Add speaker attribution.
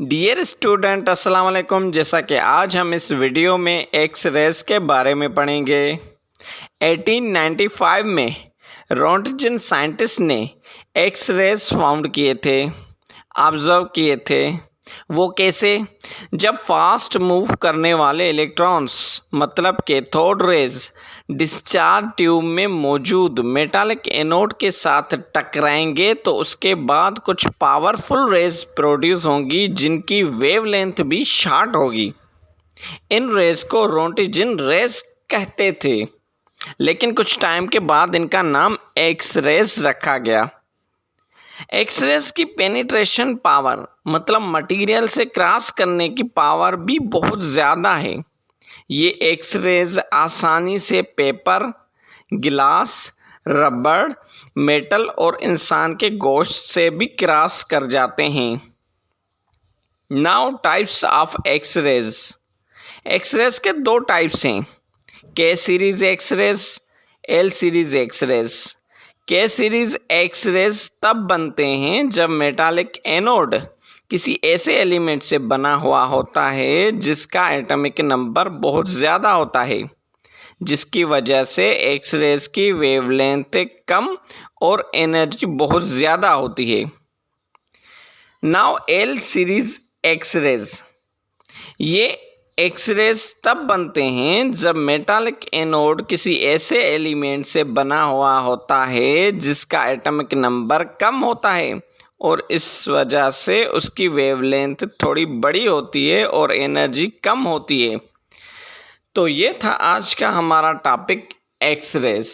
Speaker 1: Dear student अस्सलाम वालेकुम। जैसा कि आज हम इस वीडियो में एक्स रेज के बारे में पढ़ेंगे। 1895 में रोंटगेन साइंटिस्ट ने एक्स रेज फाउंड किए थे, ऑब्जर्व किए थे। वो कैसे? जब फास्ट मूव करने वाले इलेक्ट्रॉन्स मतलब कैथोड रेज डिस्चार्ज ट्यूब में मौजूद मेटालिक एनोड के साथ टकराएंगे तो उसके बाद कुछ पावरफुल रेज प्रोड्यूस होंगी जिनकी वेवलेंथ भी शॉर्ट होगी। इन रेज को रोंटगेन रेज कहते थे, लेकिन कुछ टाइम के बाद इनका नाम एक्स रेज रखा गया। एक्स रेज की पेनिट्रेशन पावर मतलब मटेरियल से क्रॉस करने की पावर भी बहुत ज़्यादा है। ये एक्स रेज आसानी से पेपर, गिलास, रबड़, मेटल और इंसान के गोश्त से भी क्रॉस कर जाते हैं। Now types of X rays. X rays के दो टाइप्स हैं, K series X rays, L series X rays. K series X rays तब बनते हैं जब मेटालिक एनोड किसी ऐसे एलिमेंट से बना हुआ होता है जिसका एटॉमिक नंबर बहुत ज़्यादा होता है, जिसकी वजह से एक्स रेज की वेवलेंथ कम और एनर्जी बहुत ज़्यादा होती है। Now L series X rays. ये एक्स रेज तब बनते हैं जब मेटालिक एनोड किसी ऐसे एलिमेंट से बना हुआ होता है जिसका एटॉमिक नंबर कम होता है और इस वजह से उसकी वेवलेंथ थोड़ी बड़ी होती है और एनर्जी कम होती है। तो ये था आज का हमारा टॉपिक एक्स रेज।